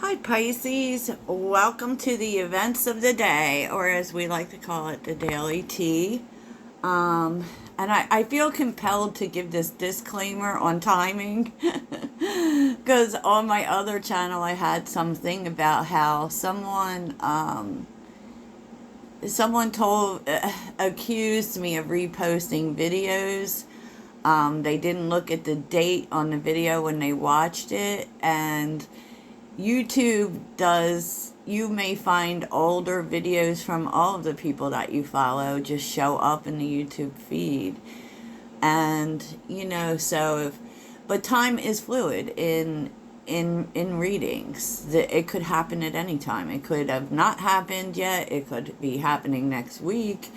Hi Pisces, welcome to the events of the day, or as we like to call it, the daily tea. And I feel compelled to give this disclaimer on timing because on my other channel I had something about how someone accused me of reposting videos. They didn't look at the date on the video when they watched it, and YouTube does, you may find older videos from all of the people that you follow just show up in the YouTube feed. And, but time is fluid in readings. It could happen at any time. It could have not happened yet. It could be happening next week,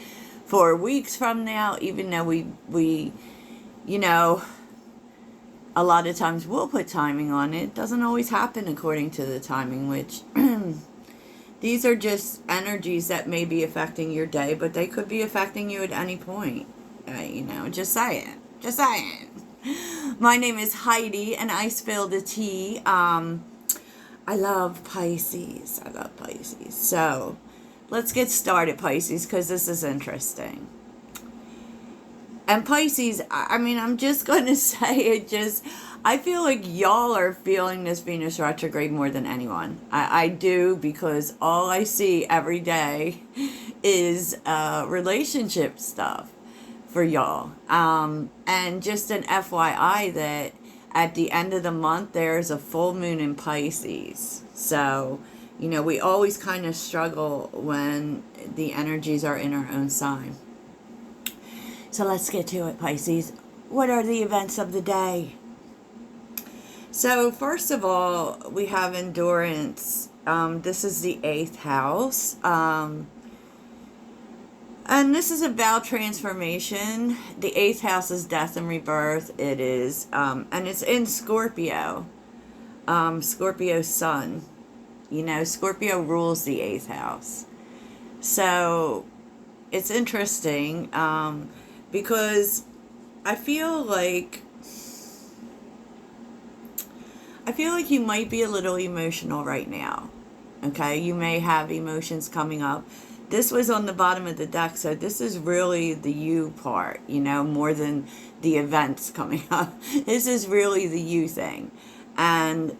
4 weeks from now, even though we you know, a lot of times we'll put timing on it. It doesn't always happen according to the timing, which these are just energies that may be affecting your day, but they could be affecting you at any point. Just saying. Just saying. My name is Heidi, and I spill the tea. I love Pisces. I love Pisces. So, let's get started, Pisces, because this is interesting. And Pisces, I'm just going to say I feel like y'all are feeling this Venus retrograde more than anyone. I do, because all I see every day is relationship stuff for y'all. And just an FYI that at the end of the month, there's a full moon in Pisces. So, we always kind of struggle when the energies are in our own sign. So let's get to it, Pisces. What are the events of the day? So first of all, we have endurance. This is the 8th house. And this is about transformation. The 8th house is death and rebirth. It is, and it's in Scorpio. Scorpio sun. Scorpio rules the 8th house. So it's interesting. Because I feel like you might be a little emotional right now. Okay, you may have emotions coming up. This was on the bottom of the deck, so this is really the you part, more than the events coming up. This is really the you thing. And,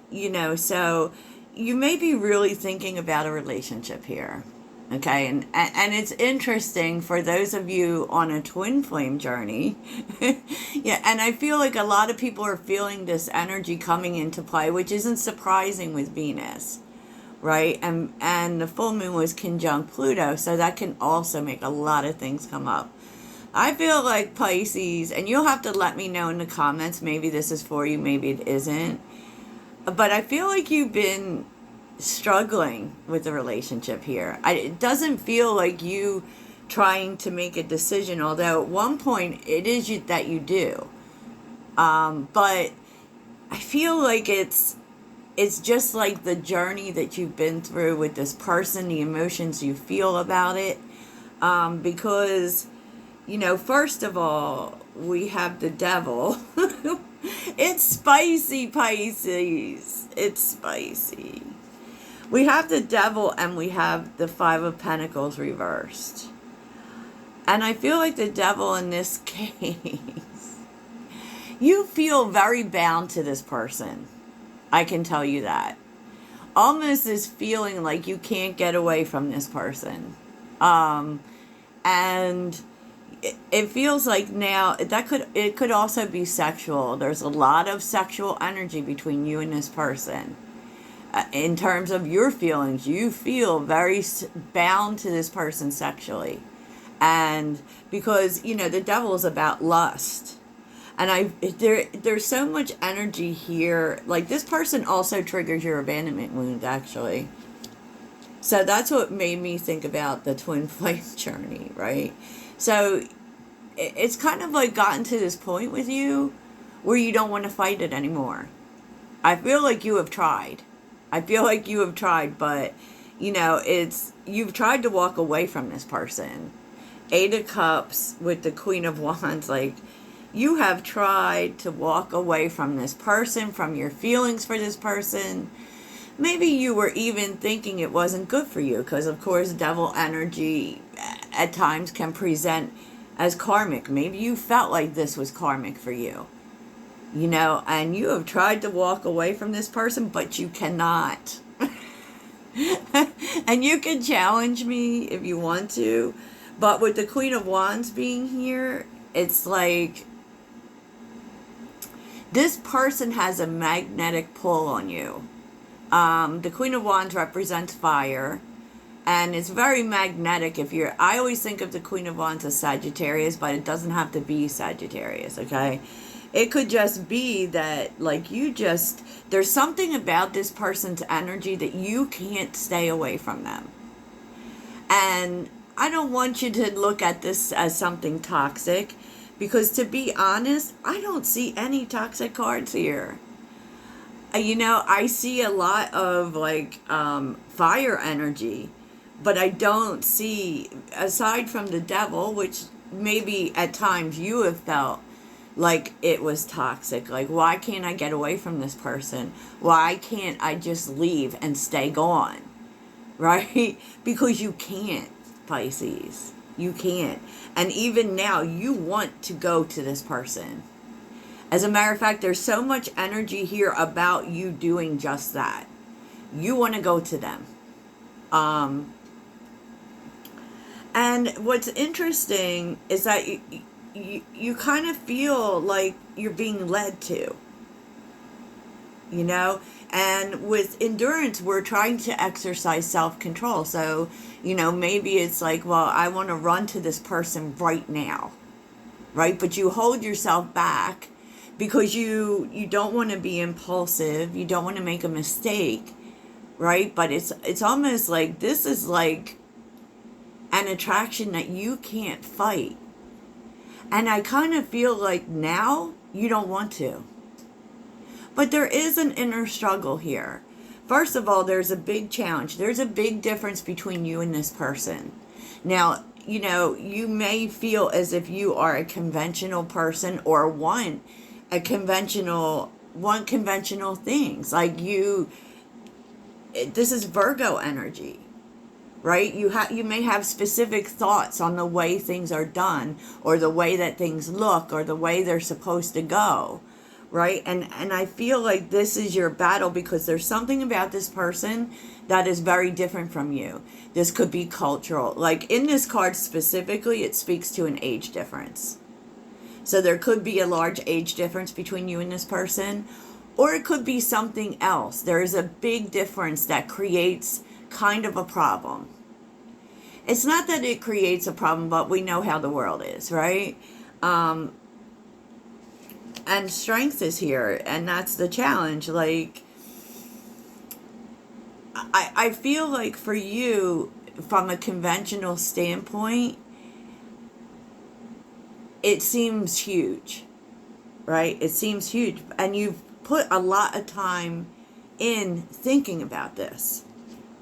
so you may be really thinking about a relationship here. Okay, and it's interesting for those of you on a twin flame journey. Yeah, and I feel like a lot of people are feeling this energy coming into play, which isn't surprising with Venus, right? And the full moon was conjunct Pluto, so that can also make a lot of things come up. I feel like Pisces, and you'll have to let me know in the comments, maybe this is for you, maybe it isn't. But I feel like you've been struggling with the relationship here. It doesn't feel like you trying to make a decision, although at one point it is that you do. But I feel like it's just like the journey that you've been through with this person, the emotions you feel about it. Because, first of all, we have the devil. It's spicy, Pisces. It's spicy. We have the devil and we have the 5 of Pentacles reversed. And I feel like the devil in this case, you feel very bound to this person. I can tell you that. Almost this feeling like you can't get away from this person. And it feels like now, it could also be sexual. There's a lot of sexual energy between you and this person. In terms of your feelings, you feel very bound to this person sexually. And because, the devil is about lust. And there's so much energy here. Like, this person also triggers your abandonment wound, actually. So that's what made me think about the twin flame journey, right? So it's kind of like gotten to this point with you where you don't want to fight it anymore. I feel like you have tried. But, you've tried to walk away from this person. 8 of Cups with the Queen of Wands, like, you have tried to walk away from this person, from your feelings for this person, Maybe you were even thinking it wasn't good for you, because of course devil energy at times can present as karmic. Maybe you felt like this was karmic for you, and you have tried to walk away from this person, but you cannot. And you can challenge me if you want to, but with the Queen of Wands being here, it's like this person has a magnetic pull on you. The Queen of Wands represents fire, and it's very magnetic. I always think of the Queen of Wands as Sagittarius, but it doesn't have to be Sagittarius, okay? It could just be that, like, there's something about this person's energy that you can't stay away from them. And I don't want you to look at this as something toxic, because to be honest, I don't see any toxic cards here. I see a lot of fire energy, but I don't see, aside from the devil, which maybe at times you have felt like it was toxic. Like, why can't I get away from this person? Why can't I just leave and stay gone? Right? Because you can't, Pisces. You can't. And even now, you want to go to this person. As a matter of fact, there's so much energy here about you doing just that. You want to go to them. And what's interesting is that you kind of feel like you're being led to. And with endurance, we're trying to exercise self-control. So, maybe it's like, well, I want to run to this person right now. Right? But you hold yourself back because you don't want to be impulsive. You don't want to make a mistake. Right? But it's almost like this is like an attraction that you can't fight. And I kind of feel like now you don't want to. But there is an inner struggle here. First of all, there's a big challenge. There's a big difference between you and this person. Now, you may feel as if you are a conventional person or want conventional things. Like this is Virgo energy. Right? You may have specific thoughts on the way things are done, or the way that things look, or the way they're supposed to go. Right? And I feel like this is your battle, because there's something about this person that is very different from you. This could be cultural. Like in this card specifically, it speaks to an age difference. So there could be a large age difference between you and this person, or it could be something else. There is a big difference that creates kind of a problem. It's not that it creates a problem, but we know how the world is, right? And strength is here, and that's the challenge. Like, I feel like for you, from a conventional standpoint, it seems huge, right? It seems huge. And you've put a lot of time in thinking about this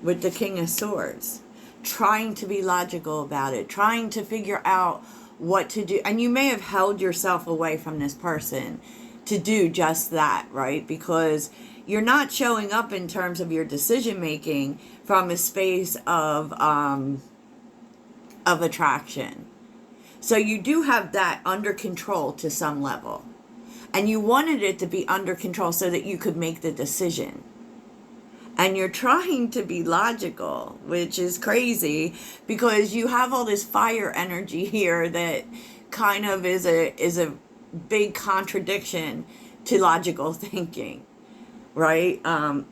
with the King of Swords, trying to be logical about it, trying to figure out what to do. And you may have held yourself away from this person to do just that, right? Because you're not showing up in terms of your decision making from a space of attraction. So you do have that under control to some level. And you wanted it to be under control so that you could make the decision. And you're trying to be logical, which is crazy, because you have all this fire energy here that kind of is a big contradiction to logical thinking, right?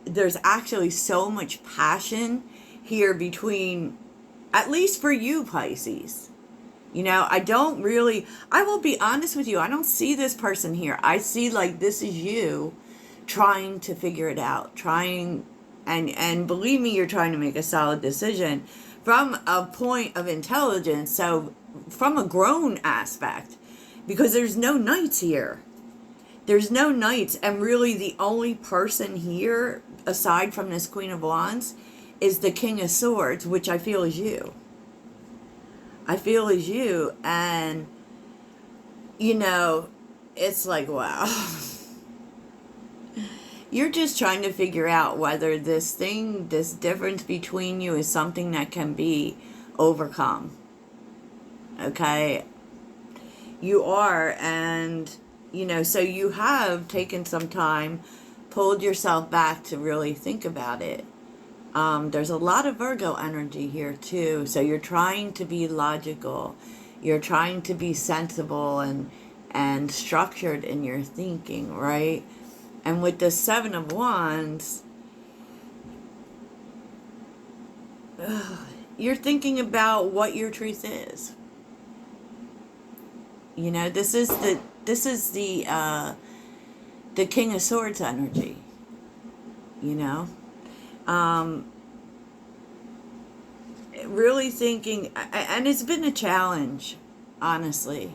There's actually so much passion here between, at least for you, Pisces. I will be honest with you, I don't see this person here. I see like this is you trying to figure it out, and believe me, you're trying to make a solid decision from a point of intelligence, so from a grown aspect, because there's no knights here. There's no knights, and really the only person here, aside from this Queen of Wands, is the King of Swords, which I feel is you. I feel is you, and, it's like, wow. You're just trying to figure out whether this difference between you is something that can be overcome. Okay? You are, and, so you have taken some time, pulled yourself back to really think about it. There's a lot of Virgo energy here too. So you're trying to be logical. You're trying to be sensible and structured in your thinking, right? And with the Seven of Wands, you're thinking about what your truth is. This is the King of Swords energy. Really thinking, and it's been a challenge, honestly.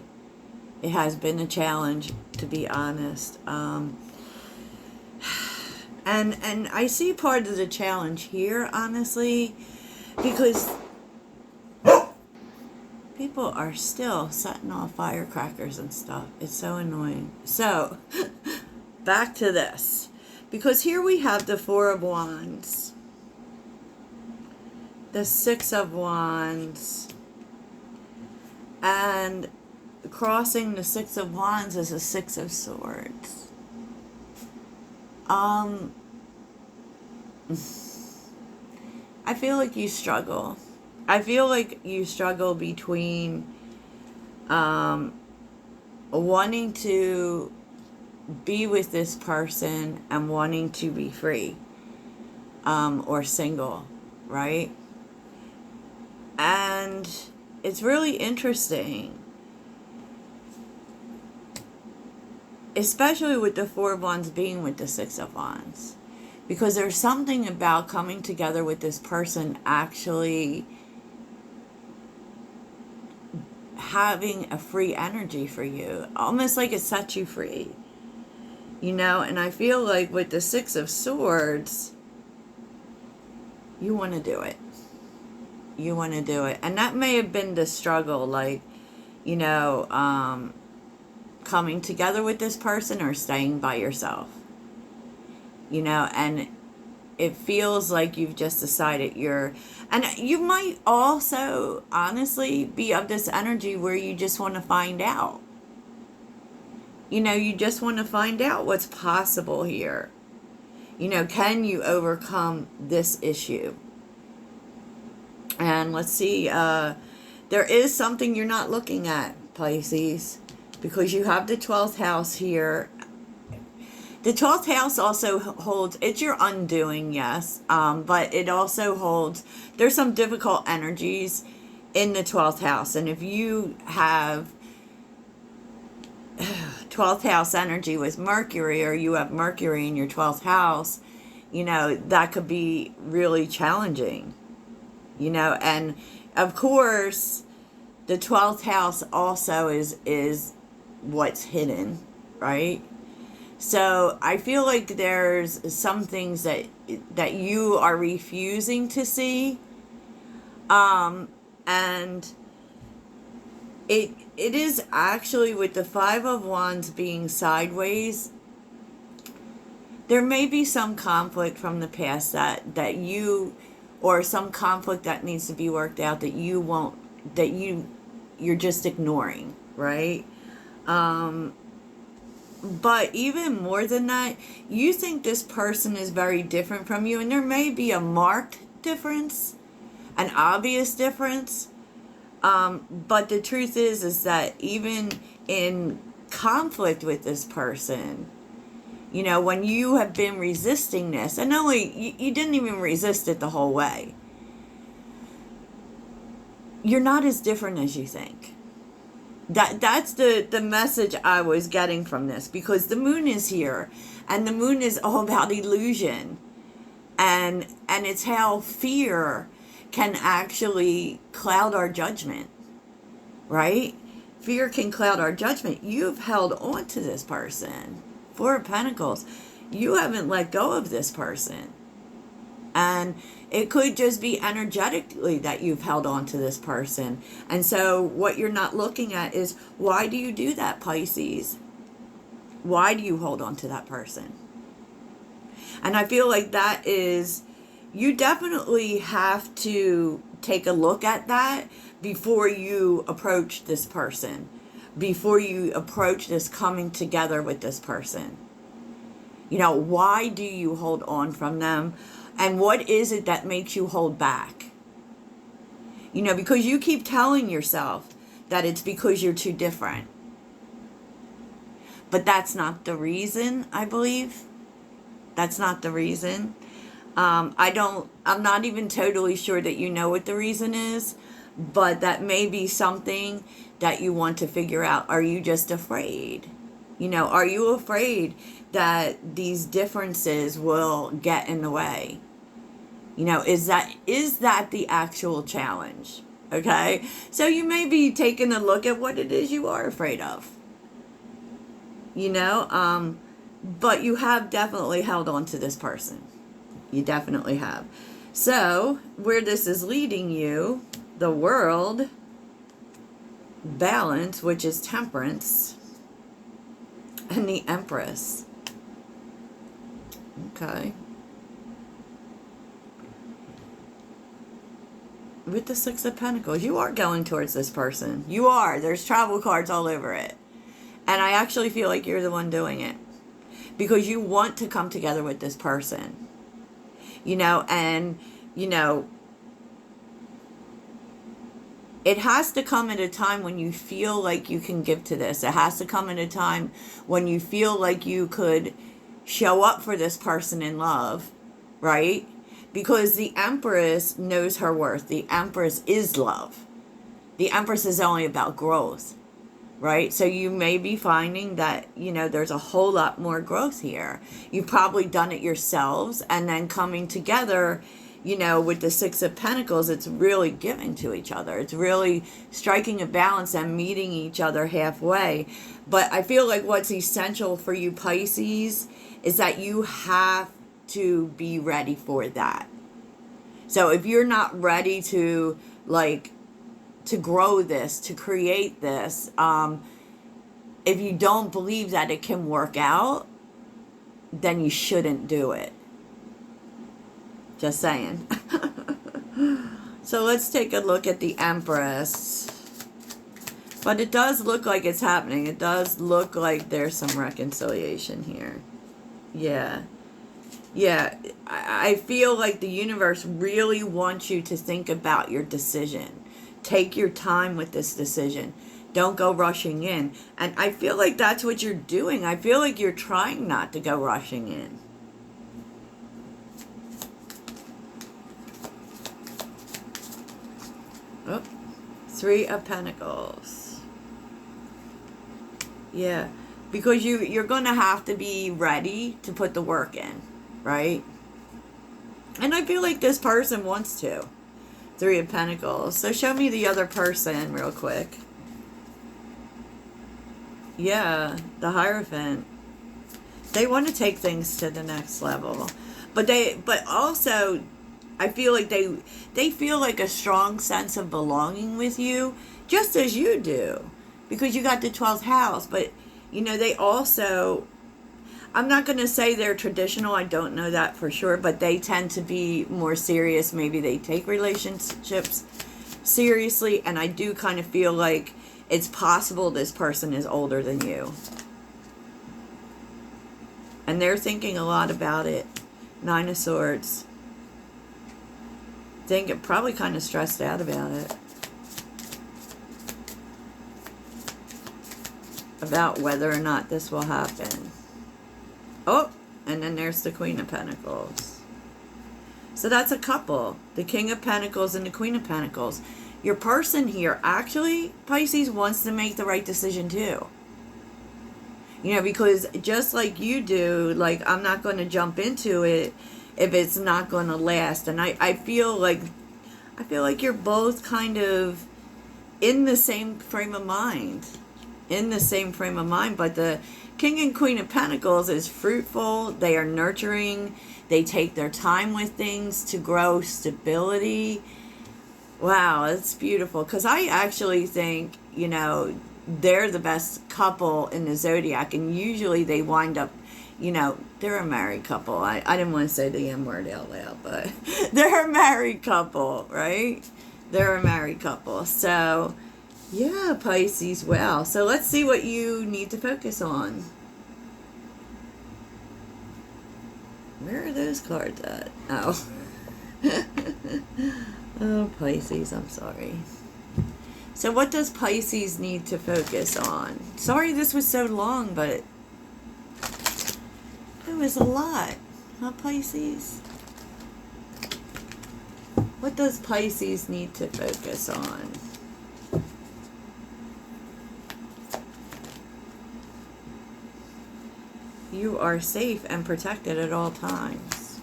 It has been a challenge, to be honest. And I see part of the challenge here, honestly, because people are still setting off firecrackers and stuff. It's so annoying. So, back to this. Because here we have the Four of Wands, the Six of Wands, and crossing the Six of Wands is a Six of Swords. I feel like you struggle. I feel like you struggle between wanting to be with this person and wanting to be free, or single, right? And it's really interesting, especially with the Four of Wands being with the Six of Wands, because there's something about coming together with this person actually having a free energy for you, almost like it sets you free, and I feel like with the Six of Swords, you want to do it. You want to do it. And that may have been the struggle, like, coming together with this person or staying by yourself. And it feels like you've just decided and you might also honestly be of this energy where you just want to find out. You just want to find out what's possible here. Can you overcome this issue? And let's see, there is something you're not looking at, Pisces, because you have the 12th house here. The 12th house also holds, it's your undoing, yes, but it also holds, there's some difficult energies in the 12th house. And if you have 12th house energy with Mercury, or you have Mercury in your 12th house, that could be really challenging, and of course, the 12th house also is what's hidden, right? So I feel like there's some things that you are refusing to see, and it is actually, with the Five of Wands being sideways, there may be some conflict from the past that you, or some conflict that needs to be worked out that you're just ignoring, right? But even more than that, you think this person is very different from you, and there may be a marked difference, an obvious difference. But the truth is that even in conflict with this person, when you have been resisting this, and only you didn't even resist it the whole way, you're not as different as you think. That's the message I was getting from this, because the moon is here, and the moon is all about illusion, and it's how fear can actually cloud our judgment, right? Fear can cloud our judgment. You've held on to this person. Four of Pentacles. You haven't let go of this person. And it could just be energetically that you've held on to this person. And so what you're not looking at is, why do you do that, Pisces? Why do you hold on to that person? And I feel like that is, you definitely have to take a look at that before you approach this person, before you approach this coming together with this person. You know, why do you hold on from them? And what is it that makes you hold back? You know, because you keep telling yourself that it's because you're too different. But that's not the reason, I believe. That's not the reason. I'm not even totally sure that you know what the reason is, but that may be something that you want to figure out. Are you just afraid? You know, are you afraid that these differences will get in the way? You know, is that the actual challenge? Okay? So you may be taking a look at what it is you are afraid of. You know, but you have definitely held on to this person. You definitely have. So, where this is leading you, the world, balance, which is temperance, and the Empress. Okay. With the Six of Pentacles, you are going towards this person. You are. There's travel cards all over it. And I actually feel like you're the one doing it. Because you want to come together with this person. You know, and, you know, it has to come at a time when you feel like you can give to this. It has to come at a time when you feel like you could show up for this person in love, right? Because the Empress knows her worth. The Empress is love. The Empress is only about growth, right? So you may be finding that, you know, there's a whole lot more growth here. You've probably done it yourselves, and then coming together, you know, with the Six of Pentacles, it's really giving to each other. It's really striking a balance and meeting each other halfway. But I feel like what's essential for you Pisces is that you have to be ready for that. So if you're not ready to, like, to grow this, to create this, if you don't believe that it can work out, then you shouldn't do it. Just saying. So let's take a look at the Empress. But it does look like it's happening. It does look like there's some reconciliation here. Yeah. Yeah. I feel like the universe really wants you to think about your decision. Take your time with this decision. Don't go rushing in. And I feel like that's what you're doing. I feel like you're trying not to go rushing in. Oh, Three of Pentacles. Yeah, because you're going to have to be ready to put the work in, right? And I feel like this person wants to. Three of Pentacles. So show me the other person real quick. Yeah, the Hierophant. They want to take things to the next level. But also, I feel like they feel like a strong sense of belonging with you, just as you do. Because you got the 12th house. But, you know, they also, I'm not going to say they're traditional. I don't know that for sure. But they tend to be more serious. Maybe they take relationships seriously. And I do kind of feel like it's possible this person is older than you. And they're thinking a lot about it. Nine of Swords. Think probably kind of stressed out about it. About whether or not this will happen. Oh, and then there's the Queen of Pentacles. So that's a couple. The King of Pentacles and the Queen of Pentacles. Your person here actually, Pisces, wants to make the right decision too. You know, because just like you do, like, I'm not going to jump into it if it's not going to last. And I feel like you're both kind of in the same frame of mind. In the same frame of mind. But the King and Queen of Pentacles is fruitful. They are nurturing. They take their time with things to grow stability. Wow, it's beautiful. Because I actually think, you know, they're the best couple in the zodiac. And usually they wind up, you know, They're a married couple. I didn't want to say the M word out loud, but they're a married couple, right? They're a married couple. So, yeah, Pisces, well. So let's see what you need to focus on. Where are those cards at? Oh. Oh, Pisces, I'm sorry. So what does Pisces need to focus on? Sorry this was so long, but it was a lot. Huh, Pisces? What does Pisces need to focus on? You are safe and protected at all times.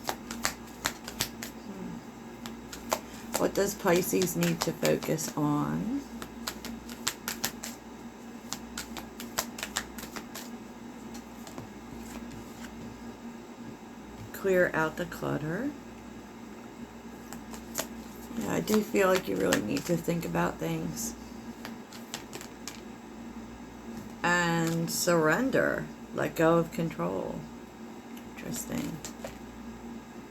What does Pisces need to focus on? Clear out the clutter. Yeah, I do feel like you really need to think about things. And surrender. Let go of control. Interesting.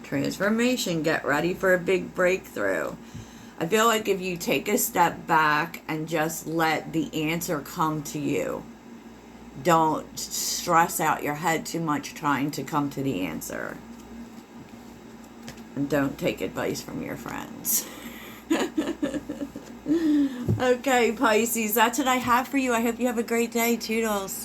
Transformation. Get ready for a big breakthrough. I feel like if you take a step back and just let the answer come to you, don't stress out your head too much trying to come to the answer. And don't take advice from your friends. Okay, Pisces, that's what I have for you. I hope you have a great day. Toodles.